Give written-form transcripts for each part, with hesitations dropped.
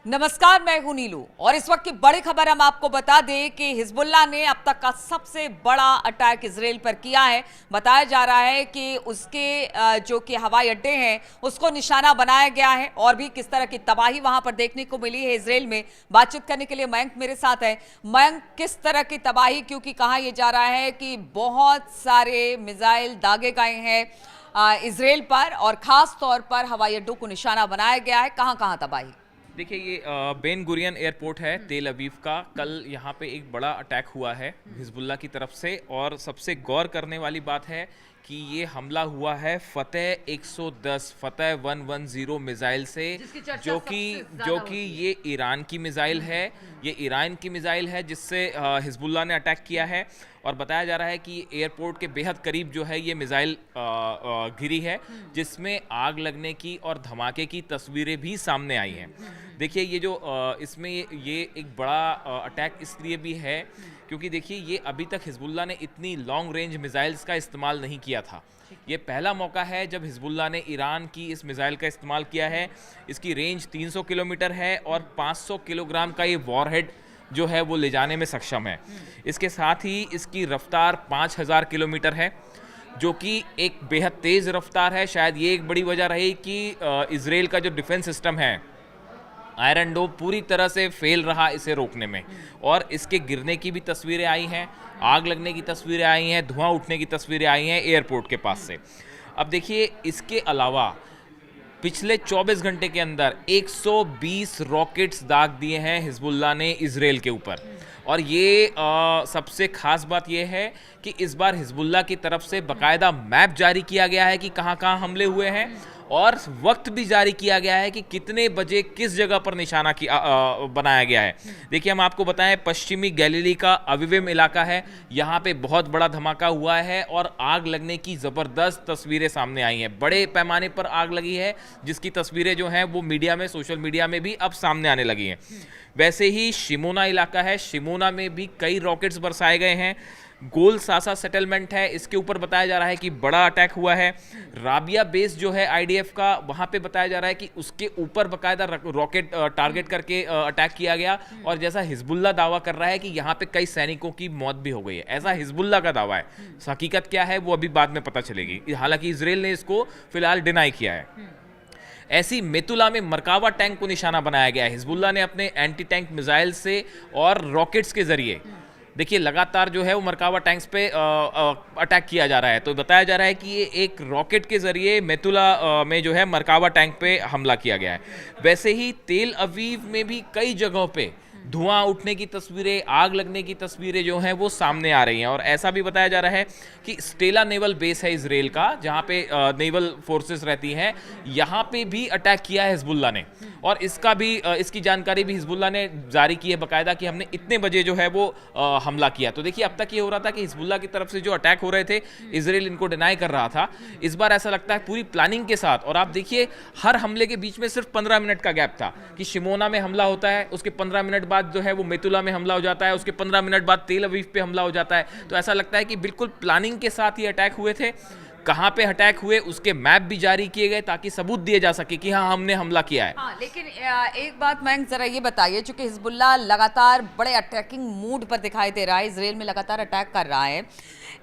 नमस्कार, मैं हूं नीलू और इस वक्त की बड़ी खबर हम आपको बता दें कि हिजबुल्लाह ने अब तक का सबसे बड़ा अटैक इजराइल पर किया है। बताया जा रहा है कि उसके जो कि हवाई अड्डे हैं उसको निशाना बनाया गया है और भी किस तरह की तबाही वहां पर देखने को मिली है इजराइल में। बातचीत करने के लिए मयंक मेरे साथ है। मयंक, किस तरह की तबाही, क्योंकि कहा यह जा रहा है कि बहुत सारे मिसाइल दागे गए हैं इजराइल पर और खास तौर पर हवाई अड्डों को निशाना बनाया गया है। कहां कहां तबाही? देखिए, ये बेन गुरियन एयरपोर्ट है तेल अवीव का। कल यहाँ पे एक बड़ा अटैक हुआ है हिजबुल्लाह की तरफ से, और सबसे गौर करने वाली बात है कि ये हमला हुआ है फतेह 110 फतेह 110 मिसाइल से, जो कि ये ईरान की मिसाइल है। ये ईरान की मिसाइल है जिससे हिजबुल्लाह ने अटैक किया है, और बताया जा रहा है कि एयरपोर्ट के बेहद करीब जो है ये मिसाइल गिरी है, जिसमें आग लगने की और धमाके की तस्वीरें भी सामने आई हैं। देखिए, ये जो इसमें ये एक बड़ा अटैक इसलिए भी है क्योंकि देखिए, ये अभी तक हिजबुल्लाह ने इतनी लॉन्ग रेंज मिसाइल्स का इस्तेमाल नहीं किया था। ये पहला मौका है जब हिजबुल्लाह ने ईरान की इस मिसाइल का इस्तेमाल किया है। इसकी रेंज 300 किलोमीटर है और 500 किलोग्राम का ये वॉरहेड जो है वो ले जाने में सक्षम है। इसके साथ ही इसकी रफ्तार 5000 किलोमीटर है, जो कि एक बेहद तेज़ रफ्तार है। शायद ये एक बड़ी वजह रही कि इजराइल का जो डिफेंस सिस्टम है आयरन डोम पूरी तरह से फेल रहा इसे रोकने में, और इसके गिरने की भी तस्वीरें आई हैं, आग लगने की तस्वीरें आई हैं, धुआं उठने की तस्वीरें आई हैं एयरपोर्ट के पास से। अब देखिए, इसके अलावा पिछले 24 घंटे के अंदर 120 रॉकेट्स दाग दिए हैं हिजबुल्लाह ने इजराइल के ऊपर। और ये सबसे खास बात यह है कि इस बार हिजबुल्लाह की तरफ से बाकायदा मैप जारी किया गया है कि कहां कहां हमले हुए हैं, और वक्त भी जारी किया गया है कि कितने बजे किस जगह पर निशाना बनाया गया है। देखिए, हम आपको बताएं, पश्चिमी गैलीली का अविविम इलाका है, यहाँ पे बहुत बड़ा धमाका हुआ है और आग लगने की ज़बरदस्त तस्वीरें सामने आई हैं। बड़े पैमाने पर आग लगी है, जिसकी तस्वीरें जो हैं वो मीडिया में, सोशल मीडिया में भी अब सामने आने लगी हैं। वैसे ही शिमोना इलाका है, शिमोना में भी कई रॉकेट्स बरसाए गए हैं। गोल सासा सेटलमेंट है, इसके ऊपर बताया जा रहा है कि बड़ा अटैक हुआ है। राबिया बेस जो है आईडीएफ का, वहाँ पे बताया जा रहा है कि उसके ऊपर बाकायदा रॉकेट टारगेट करके अटैक किया गया, और जैसा हिजबुल्लाह दावा कर रहा है कि यहाँ पे कई सैनिकों की मौत भी हो गई है। ऐसा हिजबुल्लाह का दावा है, हकीकत क्या है वो अभी बाद में पता चलेगी। हालांकि इजराइल ने इसको फिलहाल डिनाई किया है। ऐसी मेतुला में मरकावा टैंक को निशाना बनाया गया है। हिजबुल्लाह ने अपने एंटी टैंक मिसाइल से और रॉकेट्स के जरिए, देखिए, लगातार जो है वो मरकावा टैंक्स पे अटैक किया जा रहा है। तो बताया जा रहा है कि ये एक रॉकेट के जरिए मेतुला में जो है मरकावा टैंक पे हमला किया गया है। वैसे ही तेल अवीव में भी कई जगहों पे धुआं उठने की तस्वीरें, आग लगने की तस्वीरें जो हैं वो सामने आ रही हैं। और ऐसा भी बताया जा रहा है कि स्टेला नेवल बेस है इजराइल का, जहाँ पे नेवल फोर्सेस रहती हैं, यहाँ पे भी अटैक किया है हिजबुल्लाह ने, और इसकी जानकारी भी हिजबुल्लाह ने जारी की है बाकायदा कि हमने इतने बजे जो है वो हमला किया। तो देखिए, अब तक ये हो रहा था कि हिजबुल्लाह की तरफ से जो अटैक हो रहे थे इजराइल इनको डिनाई कर रहा था। इस बार ऐसा लगता है पूरी प्लानिंग के साथ। और आप देखिए, हर हमले के बीच में सिर्फ 15 मिनट का गैप था कि शिमोना में हमला होता है, उसके 15 मिनट बाद जो है वो मेतुला में हमला हो जाता है, उसके 15 मिनट बाद तेल अवीव पे हमला हो जाता है। तो ऐसा लगता है कि बिल्कुल प्लानिंग के साथ ये अटैक हुए थे। कहां पे अटैक हुए उसके मैप भी जारी किए गए ताकि सबूत दिए जा सके कि हाँ, हमने हमला किया है। हाँ, लेकिन एक बात मयंक जरा ये बताइए, चूंकि हिजबुल्लाह लगातार बड़े अटैकिंग मूड पर दिखाई दे रहा है, इजराइल में लगातार अटैक कर रहा है,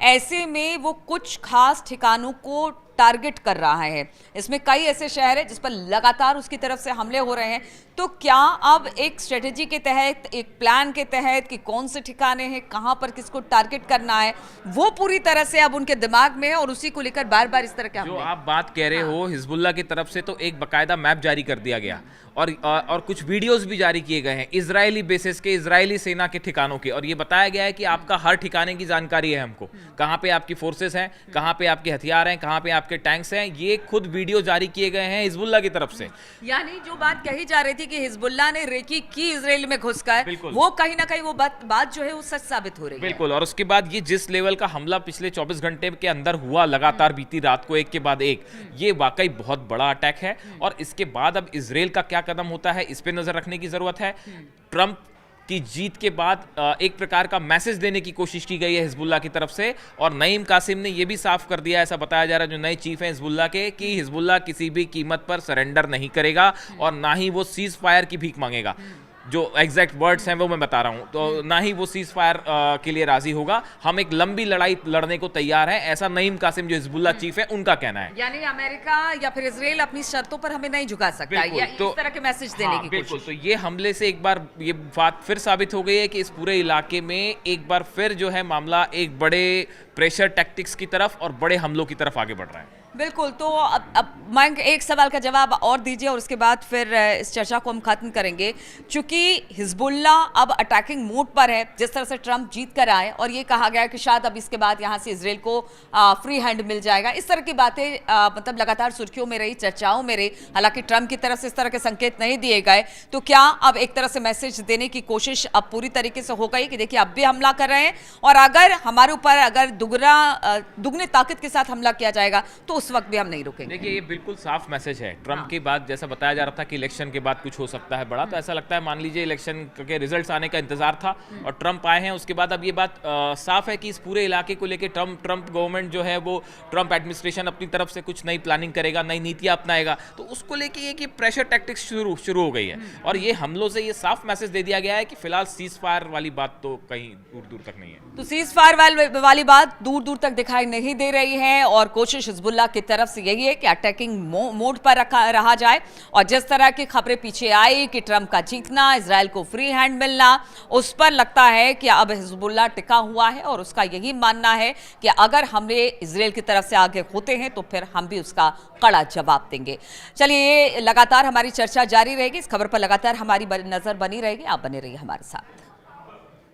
ऐसे में वो कुछ खास ठिकानों को टारगेट कर रहा है। इसमें कई ऐसे शहर हैं जिस पर लगातार उसकी तरफ से हमले हो रहे हैं। तो क्या अब एक स्ट्रेटेजी के तहत, एक प्लान के तहत कि कौन से ठिकाने हैं, कहां पर किसको टारगेट करना है, वो पूरी तरह से अब उनके दिमाग में है और उसी को लेकर बार बार इस तरह के जो आप बात कह रहे हो, हिजबुल्लाह की तरफ से तो एक बाकायदा मैप जारी कर दिया गया, और कुछ वीडियोस भी जारी किए गए हैं इजरायली बेसिस के, इजरायली सेना के ठिकानों के, और ये बताया गया है कि आपका हर ठिकाने की जानकारी है हमको, कहाँ पे आपकी फोर्सेस हैं, कहाँ पे आपके हथियार हैं, कहाँ पे आपके टैंक्स हैं। ये खुद वीडियो जारी किए गए हैं हिजबुल्लाह की तरफ से। यानी जो बात कही जा रही थी कि हिजबुल्लाह ने रेकी की इजराइल में घुसकर, वो कहीं ना कहीं वो बात जो है वो सच साबित हो रही है। बिल्कुल। और उसके बाद ये जिस लेवल का हमला पिछले 24 घंटे के अंदर हुआ लगातार बीती रात को, एक के बाद एक, ये वाकई बहुत बड़ा अटैक है। और इसके बाद अब इजराइल का क्या कदम होता है इस पे नजर रखने की जरूरत है। ट्रंप कि जीत के बाद एक प्रकार का मैसेज देने की कोशिश की गई है हिजबुल्लाह की तरफ से। और नईम कासिम ने यह भी साफ कर दिया, ऐसा बताया जा रहा है जो नए चीफ हैं हिजबुल्लाह के, कि हिजबुल्लाह किसी भी कीमत पर सरेंडर नहीं करेगा और ना ही वो सीज फायर की भीख मांगेगा। जो एग्जैक्ट वर्ड्स हैं वो मैं बता रहा हूं, तो ना ही वो सीज फायर के लिए राजी होगा। हम एक लंबी लड़ाई लड़ने को तैयार हैं, ऐसा नईम कासिम जो हिजबुल्लाह चीफ है उनका कहना है। यानी अमेरिका या फिर इजराइल अपनी शर्तों पर हमें नहीं झुका सकता, या तो इस तरह के मैसेज देने की बिल्कुल। कोशिश। तो ये हमले से एक बार ये बात फिर साबित हो गई है कि इस पूरे इलाके में एक बार फिर जो है मामला एक बड़े प्रेशर टैक्टिक्स की तरफ और बड़े हमलों की तरफ आगे बढ़ रहा है। बिल्कुल। तो अब मयंक एक सवाल का जवाब और दीजिए और उसके बाद फिर इस चर्चा को हम खत्म करेंगे। चूंकि हिजबुल्लाह अब अटैकिंग मोड पर है, जिस तरह से ट्रंप जीत कर आए और ये कहा गया कि शायद अब इसके बाद यहाँ से इजराइल को फ्री हैंड मिल जाएगा, इस तरह की बातें मतलब लगातार सुर्खियों में रही, चर्चाओं में रही। हालांकि ट्रंप की तरफ से इस तरह के संकेत नहीं दिए गए, तो क्या अब एक तरह से मैसेज देने की कोशिश अब पूरी तरीके से हो गई कि देखिए अब भी हमला कर रहे हैं और अगर हमारे ऊपर अगर दुगनी ताकत के साथ हमला किया जाएगा तो उस वक्त भी हम नहीं रुकेंगे? देखिए ये बिल्कुल साफ मैसेज है ट्रंप के बाद। जैसा बताया जा रहा था कि इलेक्शन के बाद कुछ हो सकता है बड़ा, तो ऐसा लगता है मान लीजिए इलेक्शन के रिजल्ट्स आने का इंतजार था और ट्रंप आए हैं। उसके बाद अब ये बात साफ है कि इस पूरे इलाके को लेकर ट्रंप गवर्नमेंट जो है वो ट्रंप एडमिनिस्ट्रेशन अपनी तरफ से कुछ नई प्लानिंग करेगा, नई नीतियां अपनाएगा। तो उसको लेके ये कि प्रेशर टैक्टिक्स शुरू हो गई है और ये हमलों से ये साफ मैसेज दे दिया गया है कि फिलहाल सीज फायर वाली बात तो कहीं दूर दूर तक नहीं है। तो सीज फायर वाली बात दूर दूर तक दिखाई नहीं दे रही है और कोशिश हिजबुल्लाह की तरफ से यही है कि अटैकिंग मोड पर रहा जाए। और जिस तरह की खबरें पीछे आई कि ट्रंप का जीतना, इजराइल को फ्री हैंड मिलना, उस पर लगता है कि अब हिजबुल्लाह टिका हुआ है और उसका यही मानना है कि अगर हमले इजराइल की तरफ से आगे होते हैं तो फिर हम भी उसका कड़ा जवाब देंगे। चलिए, लगातार हमारी चर्चा जारी रहेगी, इस खबर पर लगातार हमारी नजर बनी रहेगी। आप बने रहिए हमारे साथ।